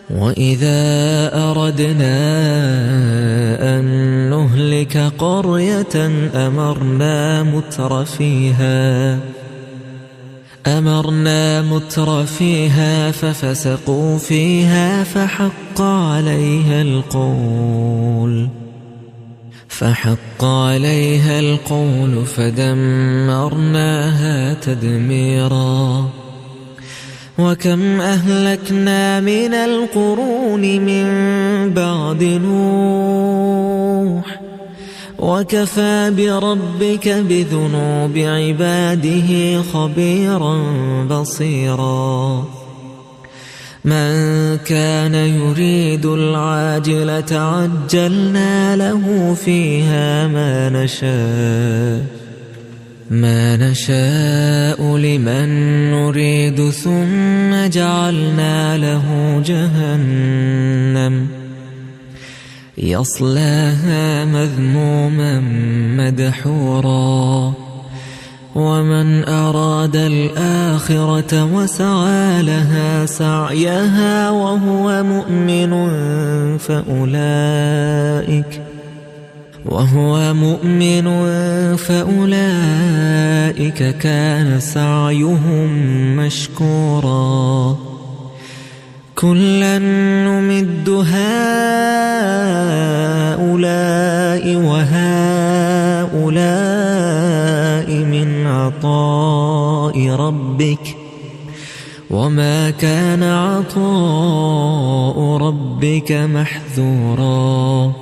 وإذا أردنا أن نهلك قرية أمرنا متر فيها ففسقوا فيها فحق عليها القول فدمرناها تدميرا. وكم أهلكنا من القرون من بعد نوح وكفى بربك بذنوب عباده خبيرا بصيرا. من كان يريد العاجلة عجلنا له فيها ما نشاء لمن نريد ثم جعلنا له جهنم يصلاها مذموما مدحورا. ومن أراد الآخرة وسعى لها سعيها وهو مؤمن فأولئك كان سعيهم مشكورا. كلا نمد هؤلاء وهؤلاء من عطاء ربك وما كان عطاء ربك محذورا.